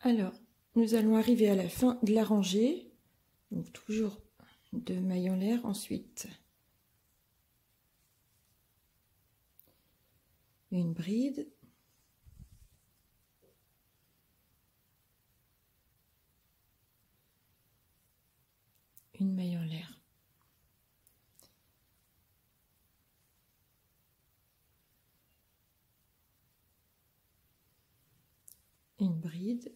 Alors, nous allons arriver à la fin de la rangée. Donc toujours 2 mailles en l'air, ensuite une bride, une maille en l'air, une bride,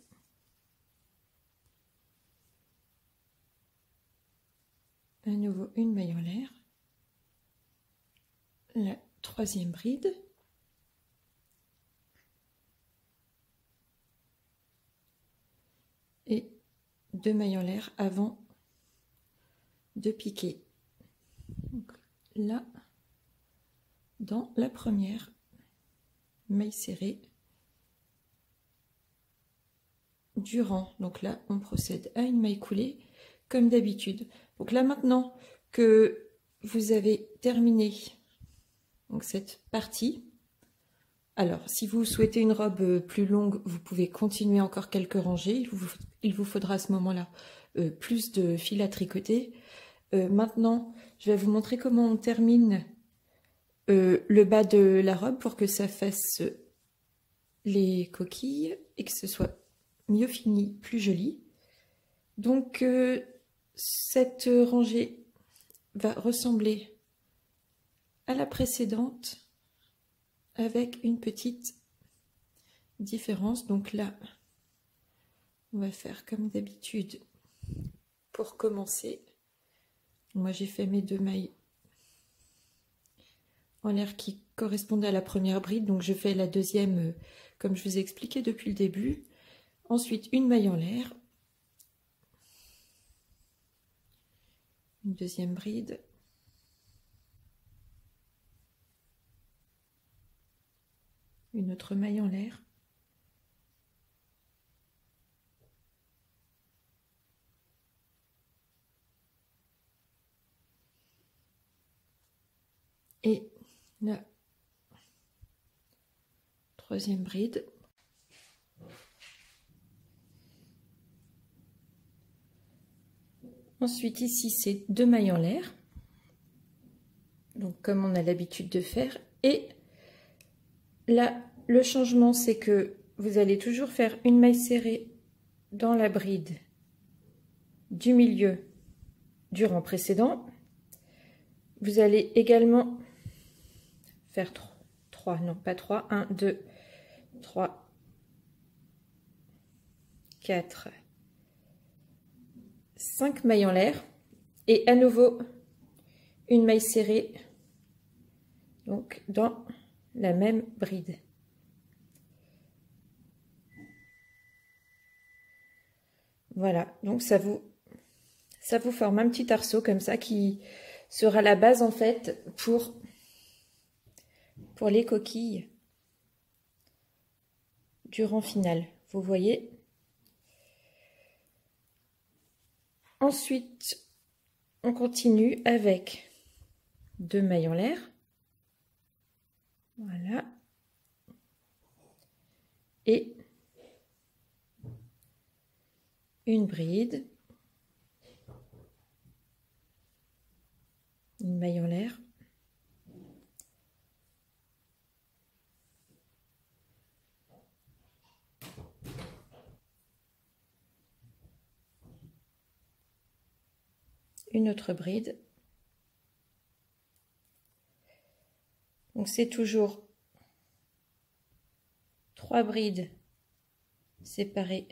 à nouveau une maille en l'air, la 3e bride, et 2 mailles en l'air avant de piquer. Donc là, dans la première maille serrée du rang. Donc là, on procède à une maille coulée comme d'habitude. Donc là, maintenant que vous avez terminé donc cette partie, alors si vous souhaitez une robe plus longue, vous pouvez continuer encore quelques rangées. Il vous faudra à ce moment-là plus de fil à tricoter. Maintenant, je vais vous montrer comment on termine le bas de la robe pour que ça fasse les coquilles et que ce soit mieux fini, plus joli. Donc cette rangée va ressembler à la précédente avec une petite différence. Donc là, on va faire comme d'habitude pour commencer. Moi, j'ai fait mes 2 mailles en l'air qui correspondaient à la première bride, donc je fais la deuxième comme je vous ai expliqué depuis le début. Ensuite, une maille en l'air, une 2e bride, une autre maille en l'air, et la 3e bride. Ensuite, ici, c'est 2 mailles en l'air, donc comme on a l'habitude de faire. Et là, le changement, c'est que vous allez toujours faire une maille serrée dans la bride du milieu du rang précédent. Vous allez également faire 3, non pas 3, 1, 2, 3, 4, 5 mailles en l'air et à nouveau une maille serrée donc dans la même bride. Voilà, donc ça vous forme un petit arceau comme ça qui sera la base en fait pour les coquilles du rang final. Vous voyez. Ensuite, on continue avec 2 mailles en l'air. Voilà. Et une bride. Une maille en l'air. Une autre bride. Donc c'est toujours 3 brides séparées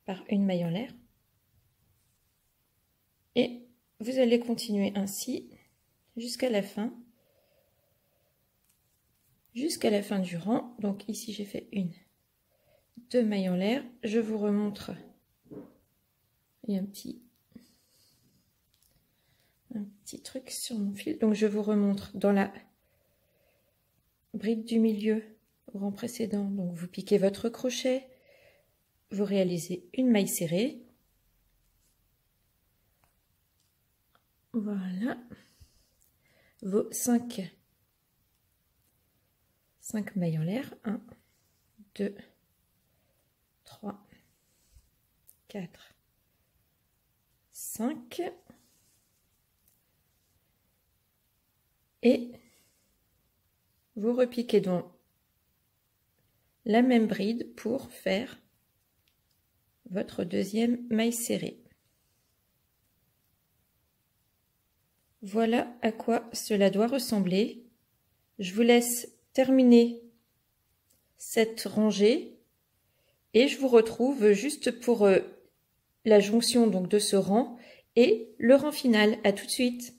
par une maille en l'air. Et vous allez continuer ainsi jusqu'à la fin du rang. Donc ici j'ai fait 1, 2 mailles en l'air. Je vous remontre. Il y a un petit truc sur mon fil. Donc je vous remontre dans la bride du milieu au rang précédent. Donc vous piquez votre crochet, vous réalisez une maille serrée. Voilà. Vos 5 mailles en l'air. 1, 2, 3, 4, 5 et vous repiquez dans la même bride pour faire votre deuxième maille serrée. Voilà à quoi cela doit ressembler. Je vous laisse terminer cette rangée et je vous retrouve juste pour la jonction donc de ce rang et le rang final. À tout de suite.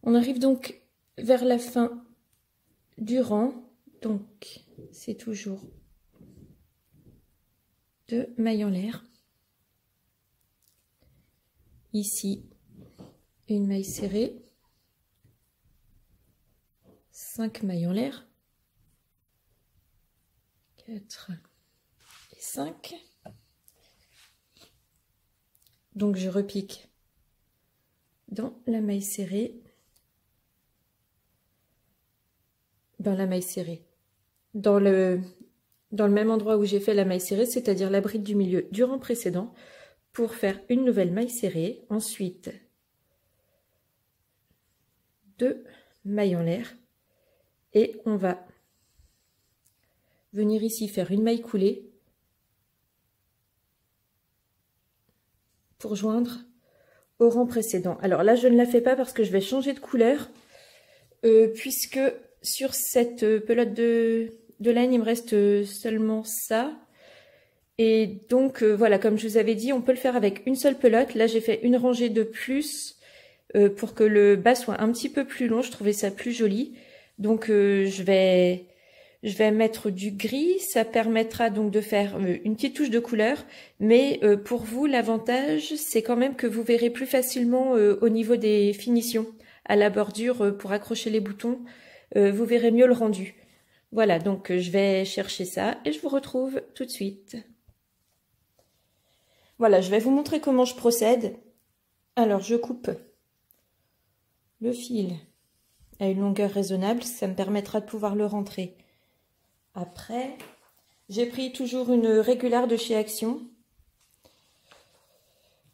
On arrive donc vers la fin du rang, donc c'est toujours 2 mailles en l'air. Ici, une maille serrée, 5 mailles en l'air, 4 et 5. Donc je repique dans la maille serrée, dans le même endroit où j'ai fait la maille serrée, c'est-à-dire la bride du milieu du rang précédent, pour faire une nouvelle maille serrée. Ensuite, 2 mailles en l'air et on va venir ici faire une maille coulée pour joindre au rang précédent. Alors là, je ne la fais pas parce que je vais changer de couleur puisque sur cette pelote de laine, il me reste seulement ça. Et donc, voilà, comme je vous avais dit, on peut le faire avec une seule pelote. Là, j'ai fait une rangée de plus pour que le bas soit un petit peu plus long. Je trouvais ça plus joli. Donc, je vais mettre du gris. Ça permettra donc de faire une petite touche de couleur. Mais pour vous, l'avantage, c'est quand même que vous verrez plus facilement au niveau des finitions à la bordure pour accrocher les boutons. Vous verrez mieux le rendu. Voilà, donc je vais chercher ça et je vous retrouve tout de suite. Voilà, je vais vous montrer comment je procède. Alors, je coupe le fil à une longueur raisonnable, ça me permettra de pouvoir le rentrer. Après, j'ai pris toujours une régulière de chez Action.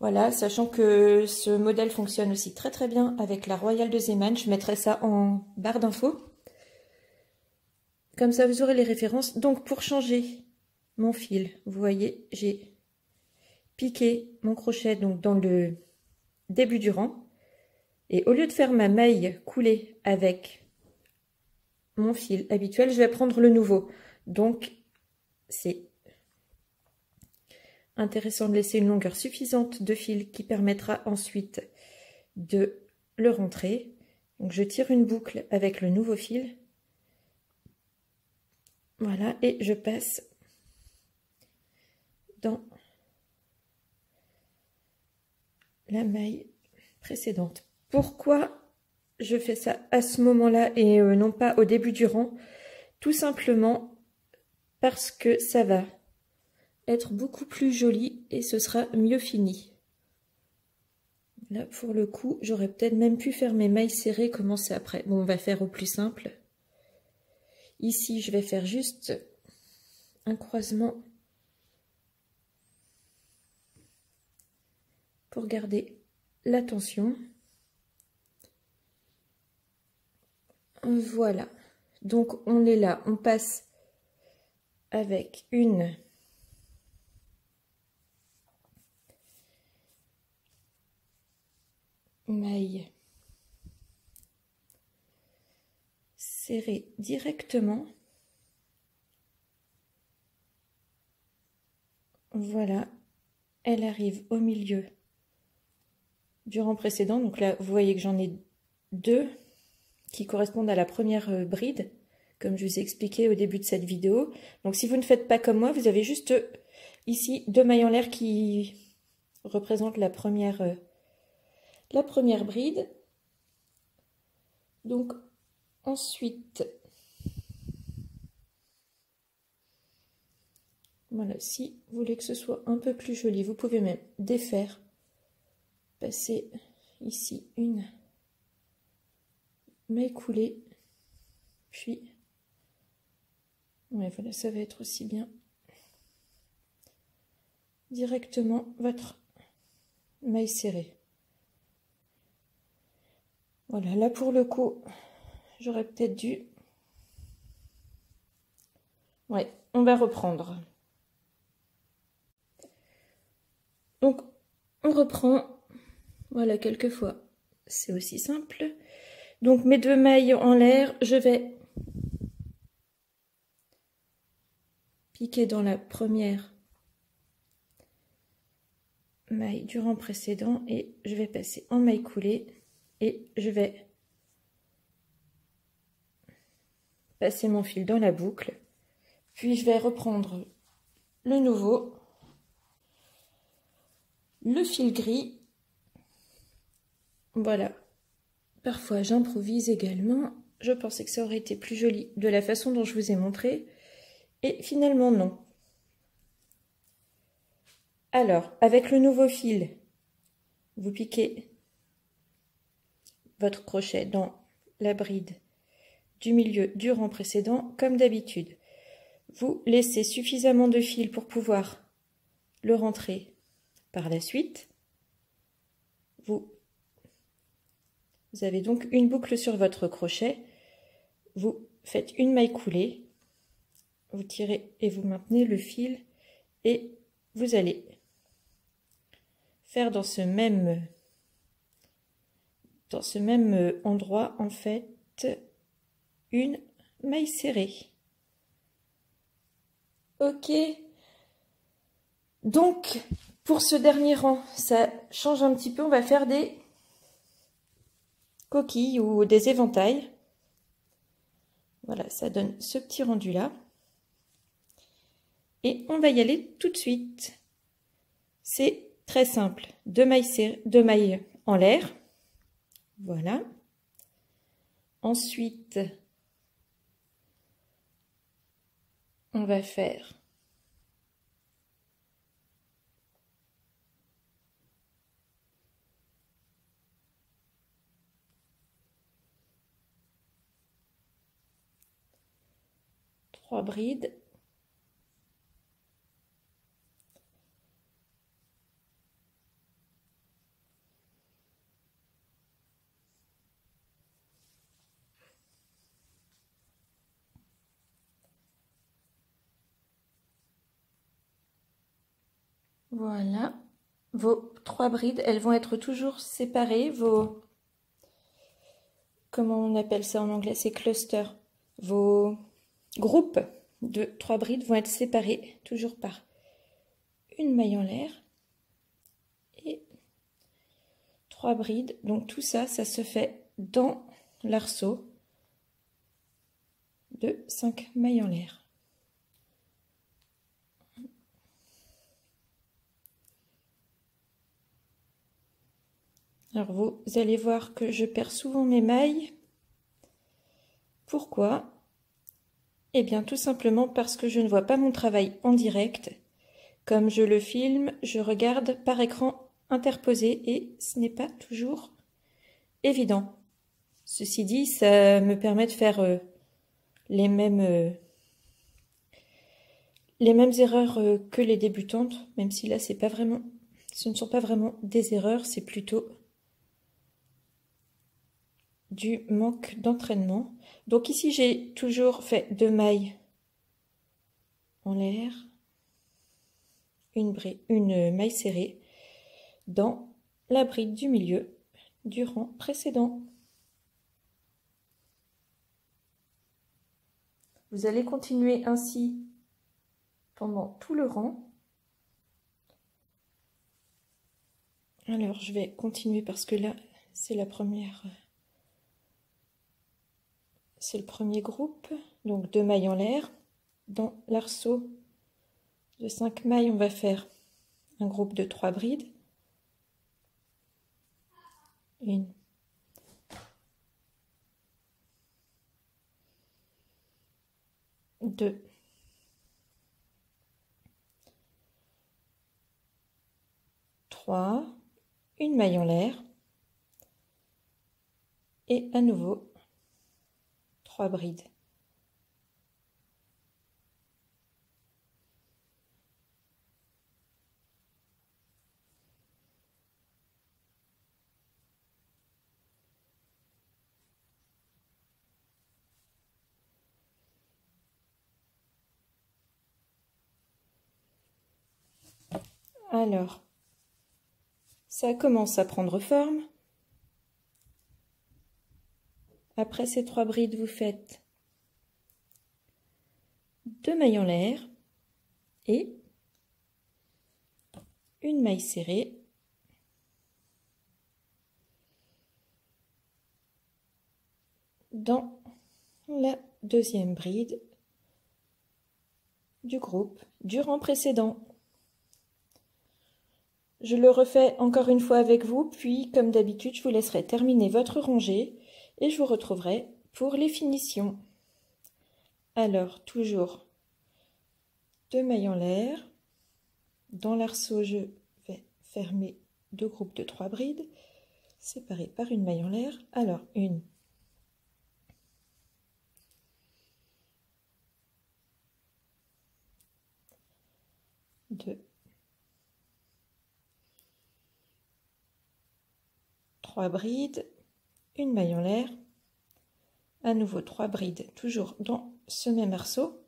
Voilà, sachant que ce modèle fonctionne aussi très très bien avec la Royale de Zeeman. Je mettrai ça en barre d'infos. Comme ça, vous aurez les références. Donc, pour changer mon fil, vous voyez, j'ai piqué mon crochet donc dans le début du rang. Et au lieu de faire ma maille coulée avec mon fil habituel, je vais prendre le nouveau. Donc, c'est intéressant de laisser une longueur suffisante de fil qui permettra ensuite de le rentrer. Donc, je tire une boucle avec le nouveau fil. Voilà, et je passe dans la maille précédente. Pourquoi je fais ça à ce moment-là et non pas au début du rang? Tout simplement parce que ça va être beaucoup plus joli et ce sera mieux fini. Là, pour le coup, j'aurais peut-être même pu faire mes mailles serrées, commencer après. Bon, on va faire au plus simple. Ici, je vais faire juste un croisement pour garder la tension. Voilà. Donc, on est là. On passe avec une maille serrée directement. Voilà, elle arrive au milieu du rang précédent. Donc là, vous voyez que j'en ai 2 qui correspondent à la première bride, comme je vous ai expliqué au début de cette vidéo. Donc si vous ne faites pas comme moi, vous avez juste ici 2 mailles en l'air qui représentent la première bride. Donc ensuite, voilà, si vous voulez que ce soit un peu plus joli, vous pouvez même défaire, passer ici une maille coulée, puis Ouais, voilà, ça va être aussi bien directement votre maille serrée. Voilà, là pour le coup, j'aurais peut-être dû... Ouais, on va reprendre. Donc, on reprend. Voilà, quelquefois, c'est aussi simple. Donc, mes 2 mailles en l'air, je vais piquer dans la première maille du rang précédent et je vais passer en maille coulée et je vais passer mon fil dans la boucle. Puis, je vais reprendre le nouveau, le fil gris. Voilà. Parfois, j'improvise également. Je pensais que ça aurait été plus joli de la façon dont je vous ai montré. Et finalement, non. Alors, avec le nouveau fil, vous piquez votre crochet dans la bride du milieu du rang précédent, comme d'habitude. Vous laissez suffisamment de fil pour pouvoir le rentrer par la suite. Vous avez donc une boucle sur votre crochet. Vous faites une maille coulée. Vous tirez et vous maintenez le fil et vous allez faire dans ce même endroit en fait une maille serrée. Ok, donc pour ce dernier rang ça change un petit peu, on va faire des coquilles ou des éventails. Voilà, ça donne ce petit rendu là et on va y aller tout de suite. C'est très simple, 2 mailles en l'air. Voilà. Ensuite, on va faire trois brides. Voilà, vos 3 brides, elles vont être toujours séparées, vos, comment on appelle ça en anglais, c'est clusters, vos groupes de 3 brides vont être séparés toujours par une maille en l'air et 3 brides. Donc tout ça, ça se fait dans l'arceau de 5 mailles en l'air. Alors vous allez voir que je perds souvent mes mailles. Pourquoi? Eh bien tout simplement parce que je ne vois pas mon travail en direct. Comme je le filme, je regarde par écran interposé et ce n'est pas toujours évident. Ceci dit, ça me permet de faire les mêmes erreurs que les débutantes, même si là c'est pas vraiment, ce ne sont pas vraiment des erreurs, c'est plutôt du manque d'entraînement. Donc ici j'ai toujours fait 2 mailles en l'air, une maille serrée dans la bride du milieu du rang précédent. Vous allez continuer ainsi pendant tout le rang. Alors je vais continuer parce que là c'est la première, c'est le premier groupe, donc 2 mailles en l'air. Dans l'arceau de 5 mailles, on va faire un groupe de 3 brides. 1, 2, 3, une maille en l'air et à nouveau 3 brides. Alors, ça commence à prendre forme. Après ces 3 brides, vous faites 2 mailles en l'air et une maille serrée. Dans la deuxième bride du groupe du rang précédent. Je le refais encore une fois avec vous, puis comme d'habitude, je vous laisserai terminer votre rangée et je vous retrouverai pour les finitions. Alors, toujours 2 mailles en l'air. Dans l'arceau, je vais fermer 2 groupes de 3 brides, séparés par une maille en l'air. Alors, 1, 2, 3 brides, une maille en l'air, à nouveau 3 brides, toujours dans ce même arceau.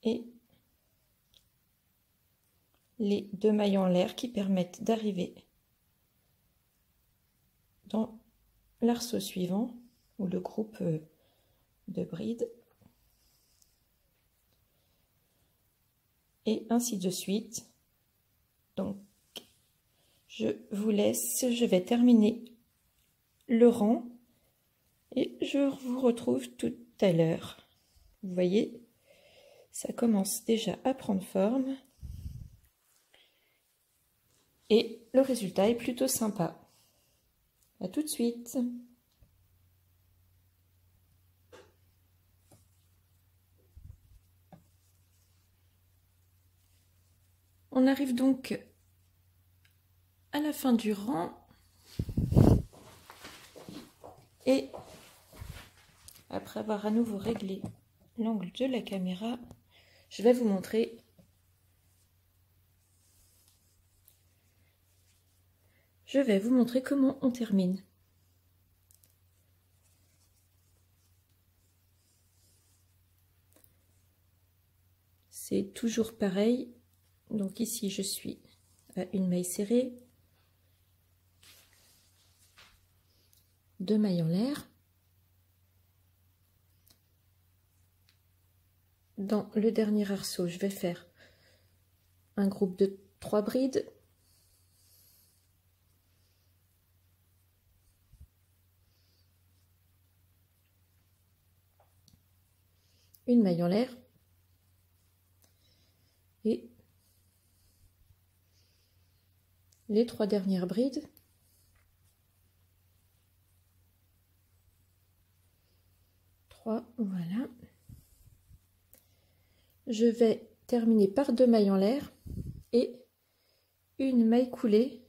Et les 2 mailles en l'air qui permettent d'arriver dans l'arceau suivant ou le groupe de brides et ainsi de suite. Donc je vous laisse, je vais terminer le rang et je vous retrouve tout à l'heure. Vous voyez, ça commence déjà à prendre forme et le résultat est plutôt sympa. À tout de suite. On arrive donc à la fin du rang et après avoir à nouveau réglé l'angle de la caméra, je vais vous montrer comment on termine. C'est toujours pareil. Donc ici, je suis à une maille serrée, 2 mailles en l'air. Dans le dernier arceau, je vais faire un groupe de 3 brides. Une maille en l'air. Et les 3 dernières brides. Voilà. Je vais terminer par 2 mailles en l'air et une maille coulée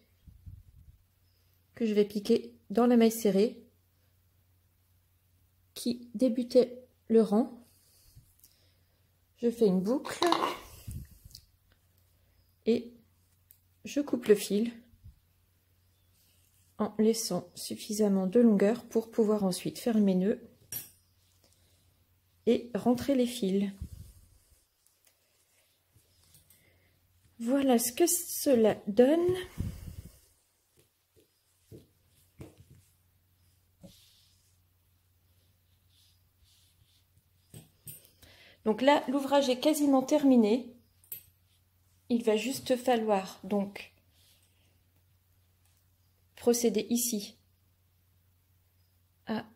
que je vais piquer dans la maille serrée qui débutait le rang. Je fais une boucle et je coupe le fil en laissant suffisamment de longueur pour pouvoir ensuite faire mes nœuds et rentrer les fils. Voilà ce que cela donne. Donc là, l'ouvrage est quasiment terminé. Il va juste falloir donc procéder ici à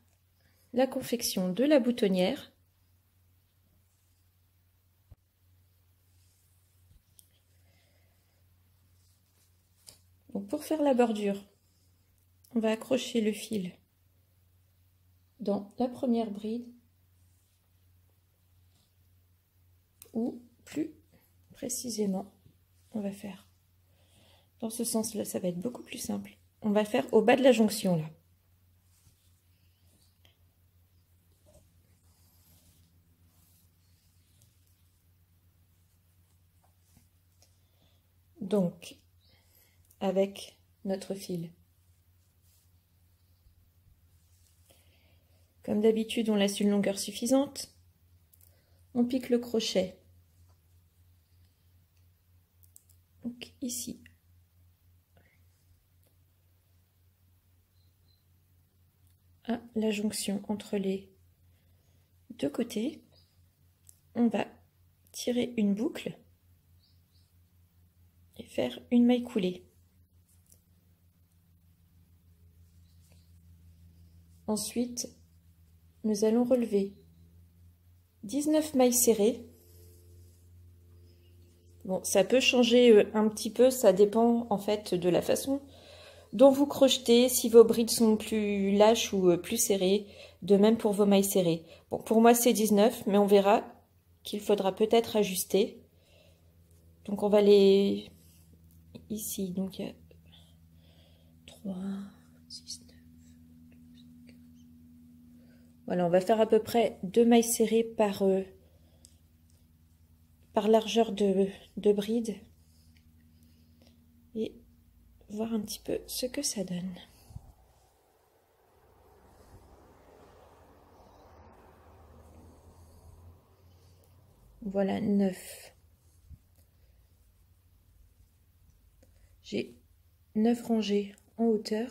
la confection de la boutonnière. Donc pour faire la bordure, on va accrocher le fil dans la première bride ou plus précisément, on va faire dans ce sens-là, ça va être beaucoup plus simple. On va faire au bas de la jonction là. Donc avec notre fil. Comme d'habitude, on laisse une longueur suffisante. On pique le crochet. Donc ici. À la jonction entre les deux côtés, on va tirer une boucle et faire une maille coulée. Ensuite, nous allons relever 19 mailles serrées. Bon, ça peut changer un petit peu, ça dépend en fait de la façon dont vous crochetez, si vos brides sont plus lâches ou plus serrées, de même pour vos mailles serrées. Bon, pour moi c'est 19, mais on verra qu'il faudra peut-être ajuster. Donc on va les... Ici, donc il y a 3, 6, 9, 12, 15. Voilà, on va faire à peu près 2 mailles serrées par largeur de bride. Et voir un petit peu ce que ça donne. Voilà 9. J'ai 9 rangées en hauteur,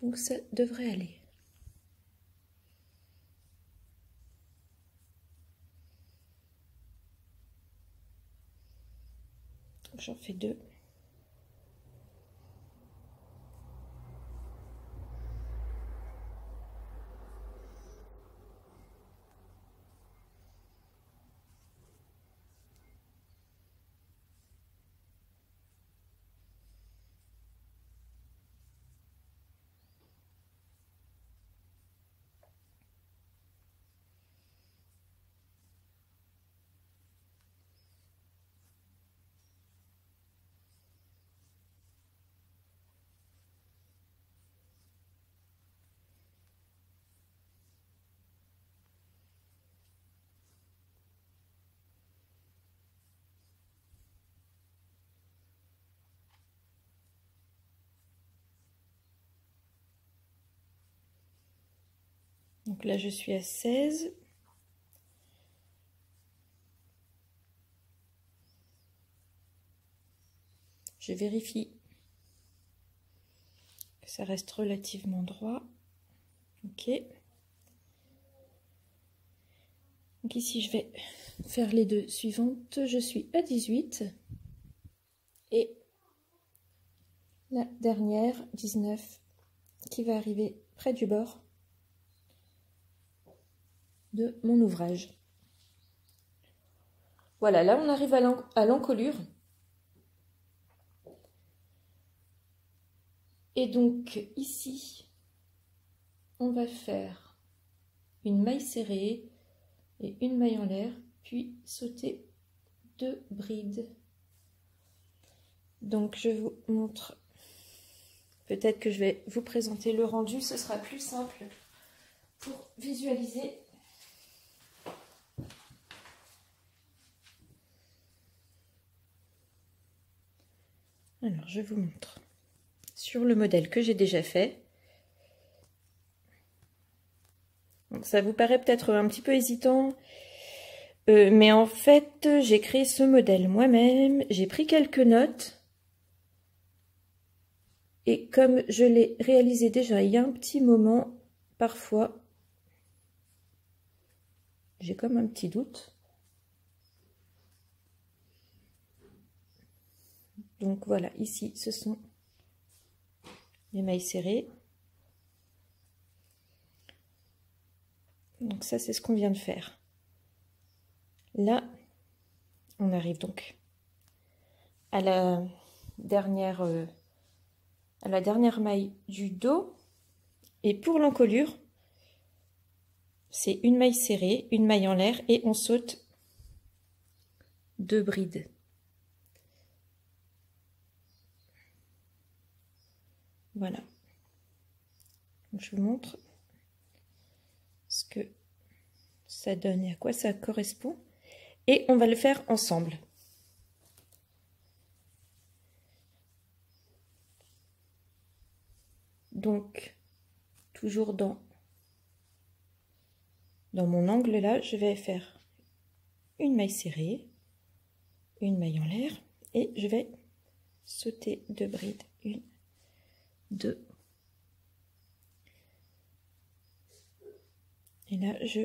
donc ça devrait aller. J'en fais 2. Donc là, je suis à 16. Je vérifie que ça reste relativement droit. Ok. Donc ici, je vais faire les 2 suivantes. Je suis à 18. Et la dernière, 19, qui va arriver près du bord de mon ouvrage. Voilà, là on arrive à l'encolure. Et donc ici, on va faire une maille serrée et une maille en l'air, puis sauter 2 brides. Donc je vous montre, peut-être que je vais vous présenter le rendu, ce sera plus simple pour visualiser. Alors je vous montre sur le modèle que j'ai déjà fait. Donc, ça vous paraît peut-être un petit peu hésitant, mais en fait j'ai créé ce modèle moi-même, j'ai pris quelques notes et comme je l'ai réalisé déjà il y a un petit moment, parfois j'ai comme un petit doute. Donc voilà, ici ce sont les mailles serrées. Donc ça c'est ce qu'on vient de faire. Là, on arrive donc à la dernière maille du dos. Et pour l'encolure, c'est une maille serrée, une maille en l'air et on saute 2 brides. Voilà. Donc, je vous montre ce que ça donne et à quoi ça correspond. Et on va le faire ensemble. donc toujours dans mon angle là, je vais faire une maille serrée, une maille en l'air et je vais sauter 2 brides, 1, 2. Et là, je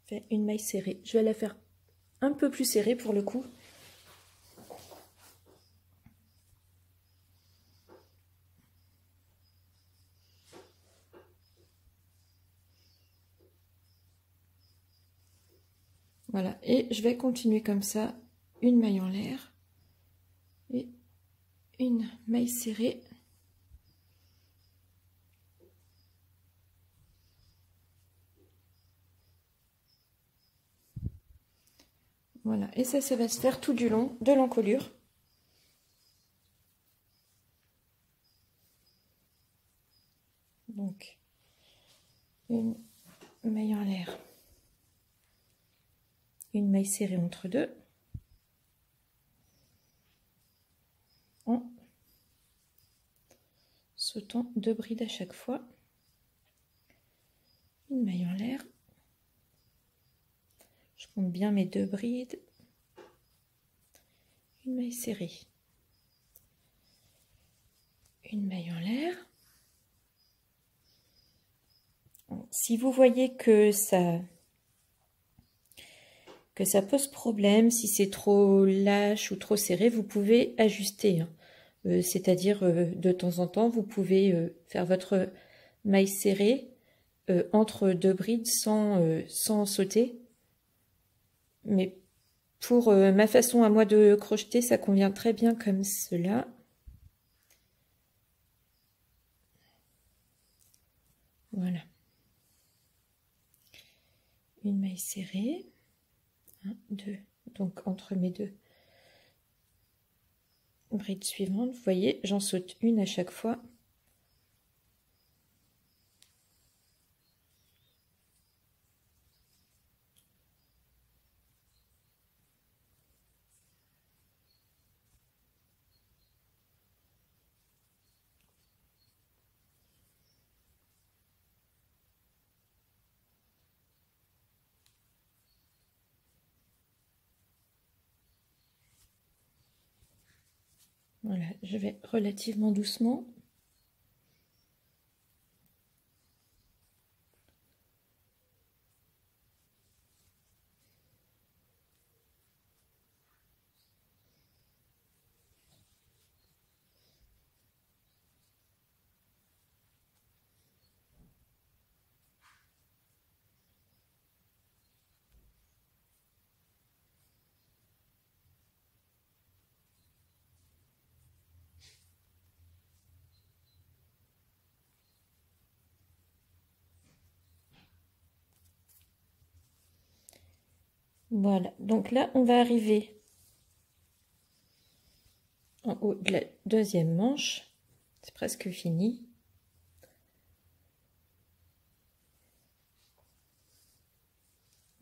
fais une maille serrée. Je vais la faire un peu plus serrée pour le coup. Voilà, et je vais continuer comme ça, une maille en l'air et une maille serrée. Voilà, et ça va se faire tout du long de l'encolure. Donc, une maille en l'air, une maille serrée entre deux, en sautant 2 brides à chaque fois, une maille en l'air, je compte bien mes 2 brides, une maille serrée, une maille en l'air. Si vous voyez que ça pose problème, si c'est trop lâche ou trop serré, vous pouvez ajuster. C'est-à-dire, de temps en temps, vous pouvez faire votre maille serrée entre 2 brides sans sauter. Mais pour ma façon à moi de crocheter, ça convient très bien comme cela. Voilà. Une maille serrée. 1, 2. Donc entre mes 2 brides suivantes, vous voyez, j'en saute une à chaque fois. Voilà, je vais relativement doucement. Voilà, donc là, on va arriver en haut de la 2e manche. C'est presque fini.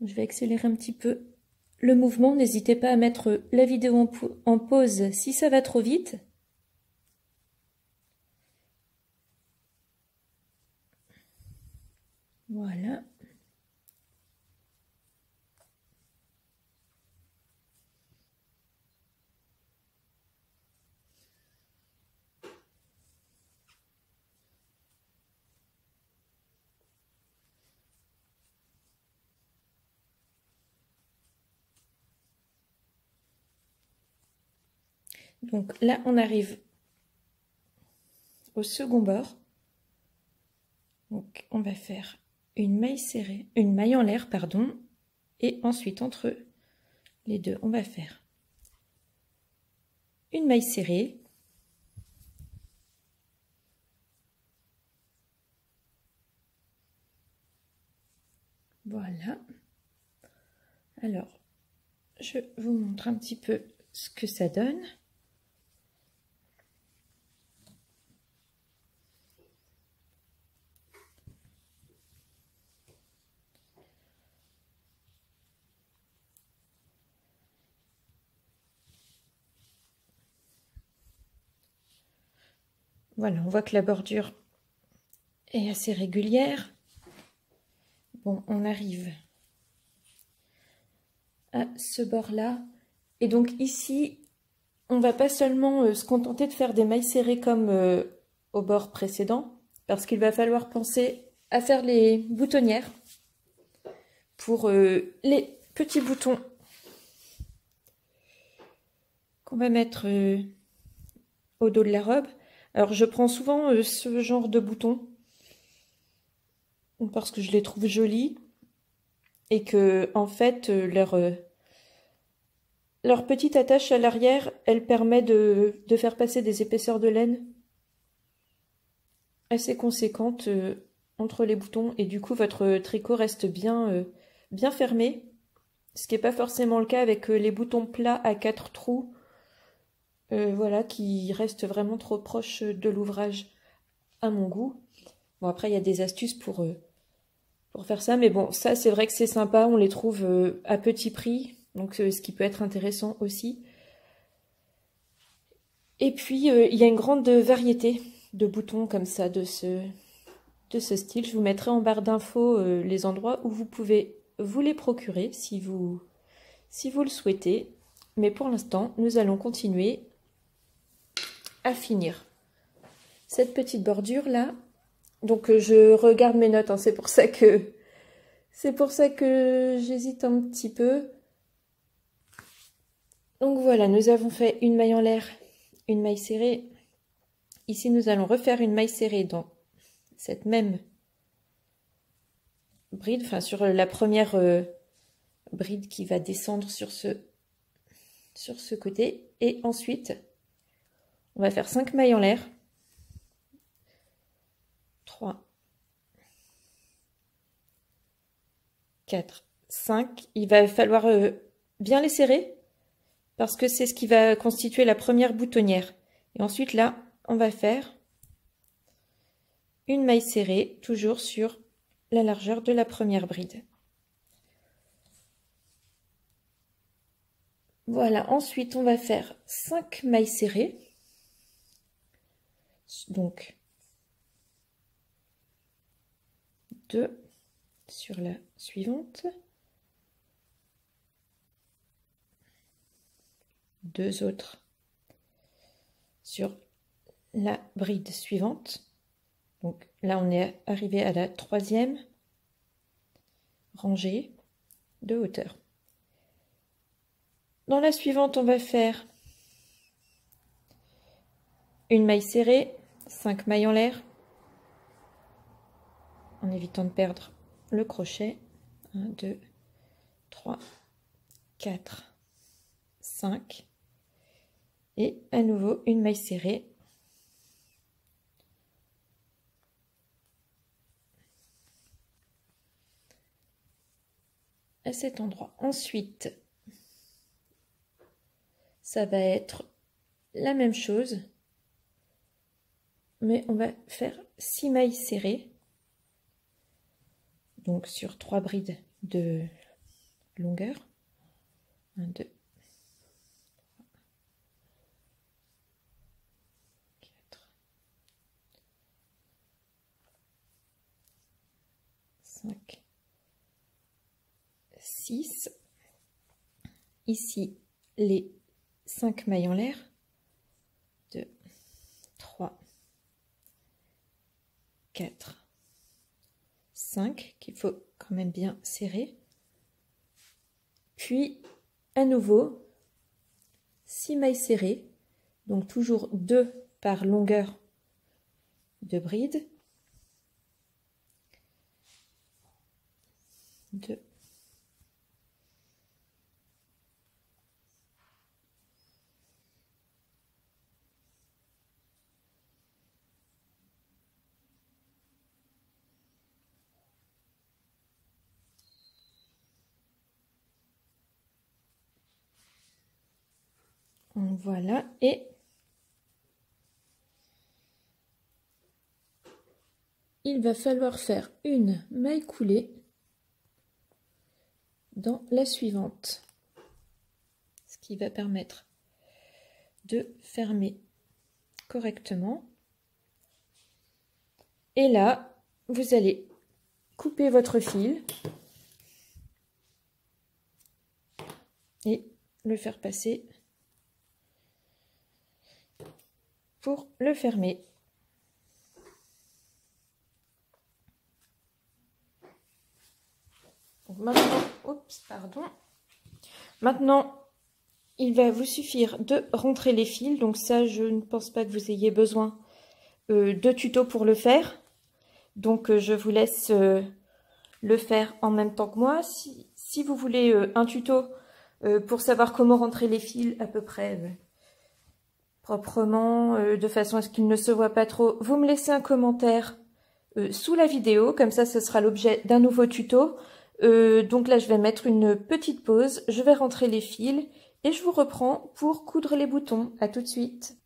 Je vais accélérer un petit peu le mouvement. N'hésitez pas à mettre la vidéo en pause si ça va trop vite. Voilà. Donc là, on arrive au second bord. Donc on va faire une maille serrée, une maille en l'air, pardon, et ensuite entre les deux, on va faire une maille serrée, voilà. Alors, je vous montre un petit peu ce que ça donne. Voilà, on voit que la bordure est assez régulière. Bon, on arrive à ce bord-là. Et donc ici, on va pas seulement se contenter de faire des mailles serrées comme au bord précédent, parce qu'il va falloir penser à faire les boutonnières pour les petits boutons qu'on va mettre au dos de la robe. Alors je prends souvent ce genre de boutons parce que je les trouve jolis et que en fait leur petite attache à l'arrière, elle permet de faire passer des épaisseurs de laine assez conséquentes entre les boutons et du coup votre tricot reste bien, bien fermé, ce qui n'est pas forcément le cas avec les boutons plats à 4 trous, voilà, qui restent vraiment trop proches de l'ouvrage à mon goût. Bon, après il y a des astuces pour faire ça, mais bon, ça c'est vrai que c'est sympa, on les trouve à petit prix, donc ce qui peut être intéressant aussi. Et puis il y a une grande variété de boutons comme ça, de ce style. Je vous mettrai en barre d'infos les endroits où vous pouvez vous les procurer si vous le souhaitez. Mais pour l'instant, nous allons continuer à finir cette petite bordure là. Donc je regarde mes notes, hein, c'est pour ça que j'hésite un petit peu. Donc voilà, nous avons fait une maille en l'air, une maille serrée. Ici, nous allons refaire une maille serrée dans cette même bride, enfin sur la première bride qui va descendre sur ce côté. Et ensuite, on va faire 5 mailles en l'air. 3, 4, 5. Il va falloir bien les serrer parce que c'est ce qui va constituer la première boutonnière. Et ensuite, là, on va faire une maille serrée, toujours sur la largeur de la première bride. Voilà, ensuite, on va faire 5 mailles serrées. Donc, 2 sur la suivante, 2 autres sur la bride suivante. Donc là, on est arrivé à la 3e rangée de hauteur. Dans la suivante, on va faire une maille serrée, 5 mailles en l'air, en évitant de perdre le crochet. 1, 2, 3, 4, 5. Et à nouveau, une maille serrée. À cet endroit. Ensuite, ça va être la même chose, mais on va faire 6 mailles serrées. Donc sur 3 brides de longueur. 1, 2, 4, 5, 6. Ici, les 5 mailles en l'air. 2, 3, 4, 5, qu'il faut quand même bien serrer. Puis, à nouveau, 6 mailles serrées. Donc, toujours 2 par longueur de bride. 2. Voilà, et il va falloir faire une maille coulée dans la suivante, ce qui va permettre de fermer correctement. Et là, vous allez couper votre fil et le faire passer pour le fermer. Donc maintenant, oups, pardon. Maintenant, il va vous suffire de rentrer les fils. Donc ça, je ne pense pas que vous ayez besoin de tuto pour le faire. Donc je vous laisse le faire en même temps que moi. Si vous voulez un tuto pour savoir comment rentrer les fils à peu près proprement, de façon à ce qu'il ne se voit pas trop, vous me laissez un commentaire sous la vidéo. Comme ça, ce sera l'objet d'un nouveau tuto. Donc là, je vais mettre une petite pause. Je vais rentrer les fils et je vous reprends pour coudre les boutons. À tout de suite.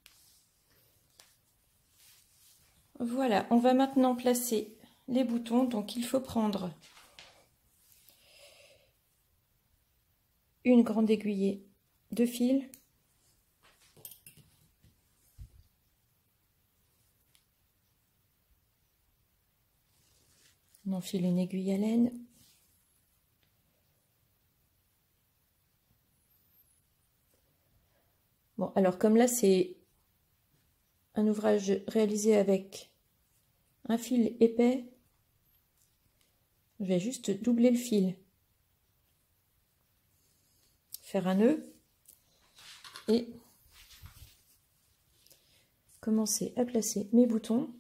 Voilà, on va maintenant placer les boutons. Donc il faut prendre une grande aiguillée de fil. On enfile une aiguille à laine. Bon, alors comme là c'est un ouvrage réalisé avec un fil épais, je vais juste doubler le fil, faire un nœud et commencer à placer mes boutons.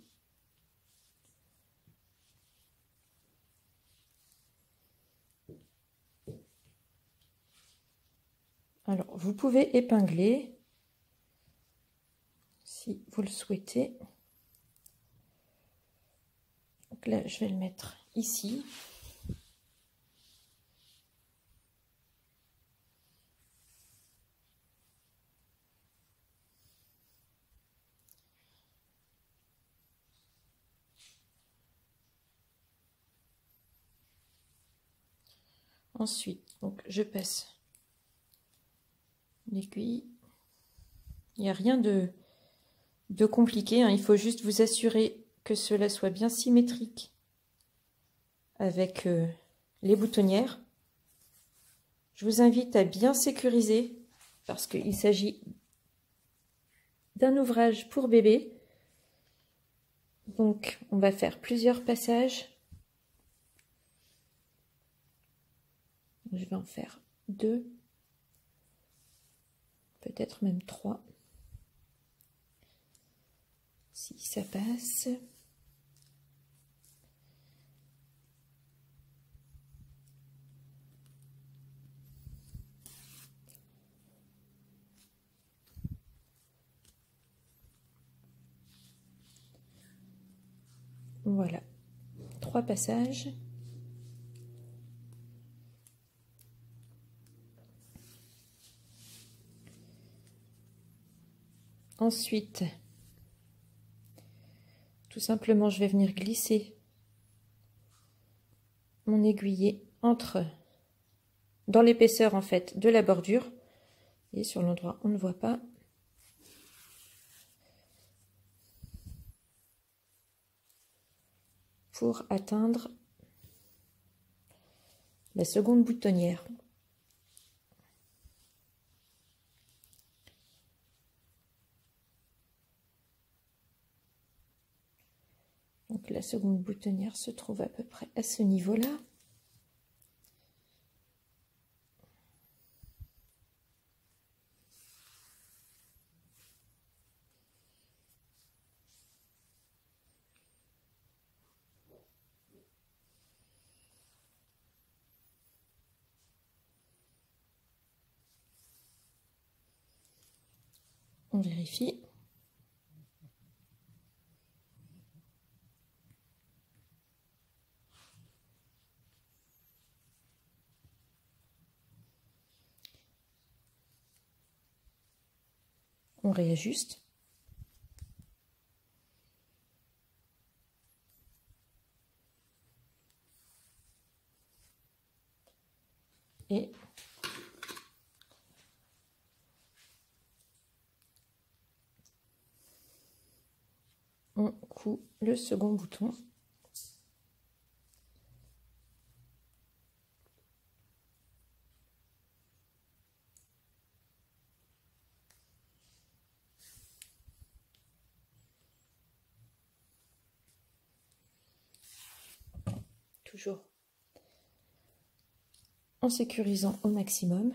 Alors, vous pouvez épingler si vous le souhaitez. Donc là, je vais le mettre ici. Ensuite, donc je passe l'aiguille. Il n'y a rien de compliqué, hein. Il faut juste vous assurer que cela soit bien symétrique avec les boutonnières. Je vous invite à bien sécuriser parce qu'il s'agit d'un ouvrage pour bébé. Donc on va faire plusieurs passages. Je vais en faire 2, peut-être même 3, si ça passe. Voilà, 3 passages. Ensuite, tout simplement, je vais venir glisser mon aiguillet dans l'épaisseur en fait de la bordure. Et sur l'endroit on ne voit pas. Pour atteindre la seconde boutonnière. Donc la seconde boutonnière se trouve à peu près à ce niveau-là. On vérifie. On réajuste. Et on coud le second bouton. Toujours en sécurisant au maximum.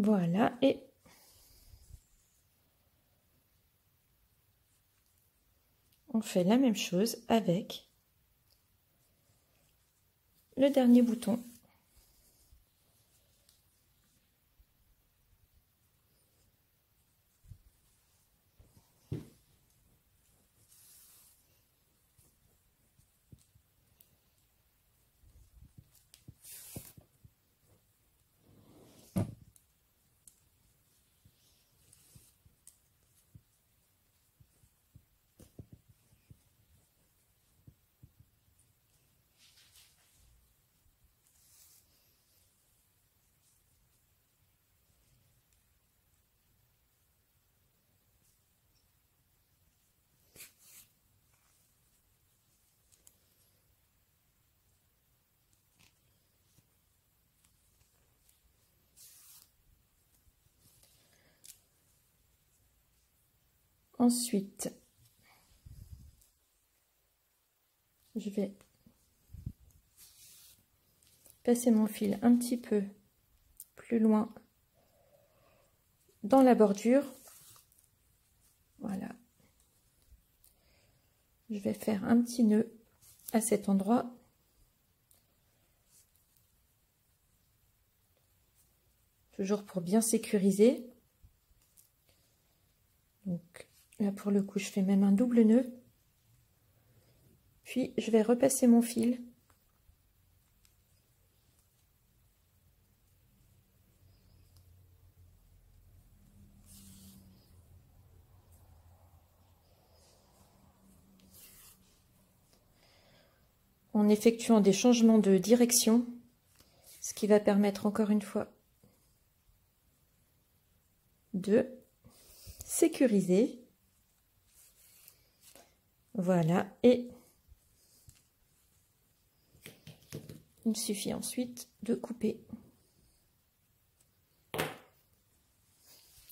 Voilà, et on fait la même chose avec le dernier bouton. Ensuite, je vais passer mon fil un petit peu plus loin dans la bordure. Voilà. Je vais faire un petit nœud à cet endroit. Toujours pour bien sécuriser. Donc là, pour le coup, je fais même un double nœud. Puis, je vais repasser mon fil. En effectuant des changements de direction, ce qui va permettre encore une fois de sécuriser. Voilà, et il me suffit ensuite de couper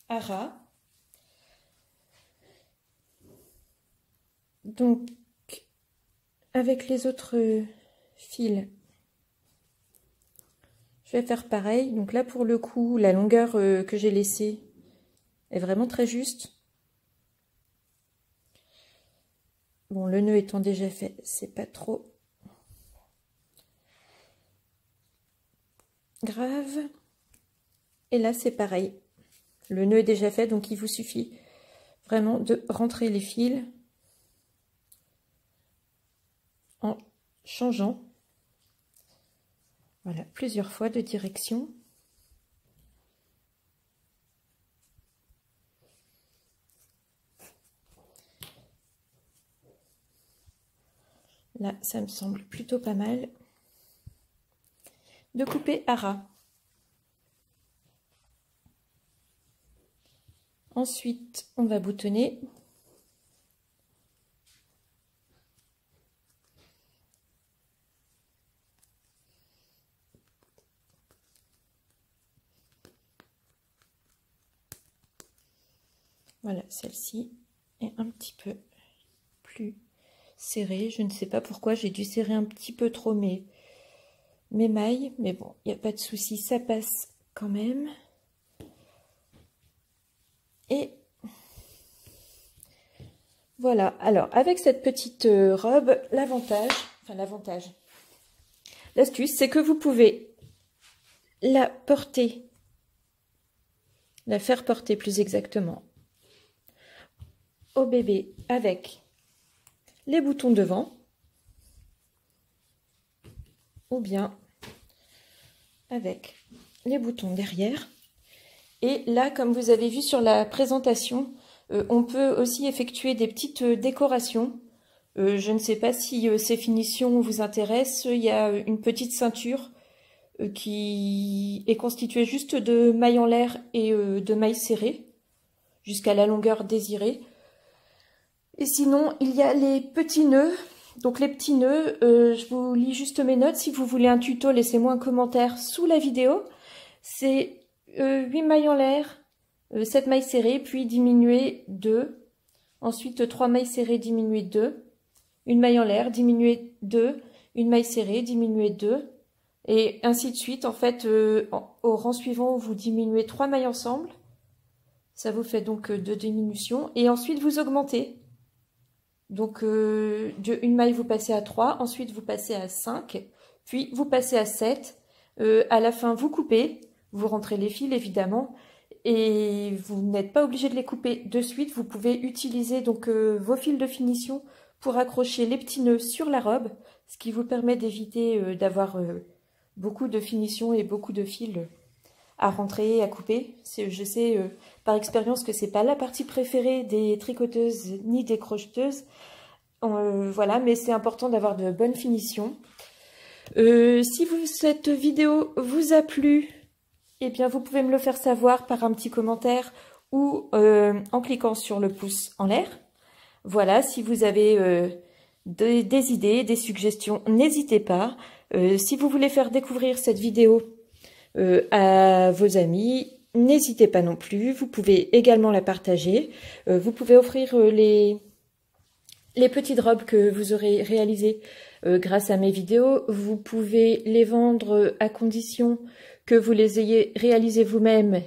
à ras. Donc, avec les autres fils, je vais faire pareil. Donc là, pour le coup, la longueur que j'ai laissée est vraiment très juste. Bon, le nœud étant déjà fait, c'est pas trop grave. Et là, c'est pareil. Le nœud est déjà fait, donc il vous suffit vraiment de rentrer les fils en changeant, voilà, plusieurs fois de direction. Là, ça me semble plutôt pas mal de couper à ras. Ensuite, on va boutonner. Voilà, celle-ci est un petit peu plus serrée. Je ne sais pas pourquoi, j'ai dû serrer un petit peu trop mes mailles. Mais bon, il n'y a pas de souci, ça passe quand même. Et voilà, alors avec cette petite robe, l'astuce, c'est que vous pouvez la porter la faire porter plus exactement au bébé avec les boutons devant ou bien avec les boutons derrière. Et là, comme vous avez vu sur la présentation, on peut aussi effectuer des petites décorations. Je ne sais pas si ces finitions vous intéressent. Il y a une petite ceinture qui est constituée juste de mailles en l'air et de mailles serrées jusqu'à la longueur désirée. Et sinon, il y a les petits nœuds. Donc les petits nœuds, je vous lis juste mes notes. Si vous voulez un tuto, laissez-moi un commentaire sous la vidéo. C'est 8 mailles en l'air, 7 mailles serrées, puis diminuer 2. Ensuite 3 mailles serrées, diminuer 2. Une maille en l'air, diminuer 2. Une maille serrée, diminuer 2. Et ainsi de suite. En fait, au rang suivant, vous diminuez 3 mailles ensemble. Ça vous fait donc 2 diminutions. Et ensuite, vous augmentez. Donc, une maille, vous passez à 3, ensuite vous passez à 5, puis vous passez à 7. À la fin, vous coupez, vous rentrez les fils évidemment, et vous n'êtes pas obligé de les couper de suite. Vous pouvez utiliser donc vos fils de finition pour accrocher les petits nœuds sur la robe, ce qui vous permet d'éviter d'avoir beaucoup de finition et beaucoup de fils à rentrer, à couper. Je sais par expérience que c'est pas la partie préférée des tricoteuses ni des crocheteuses. Voilà, mais c'est important d'avoir de bonnes finitions. Si cette vidéo vous a plu, eh bien vous pouvez me le faire savoir par un petit commentaire ou en cliquant sur le pouce en l'air. Voilà, si vous avez des idées, des suggestions, n'hésitez pas. Si vous voulez faire découvrir cette vidéo à vos amis, n'hésitez pas non plus. Vous pouvez également la partager. Vous pouvez offrir les petites robes que vous aurez réalisées grâce à mes vidéos. Vous pouvez les vendre à condition que vous les ayez réalisées vous-même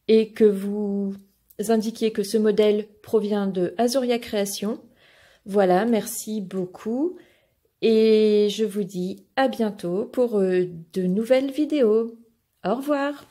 et que vous indiquiez que ce modèle provient de Azoria Création. Voilà, merci beaucoup et je vous dis à bientôt pour de nouvelles vidéos. Au revoir.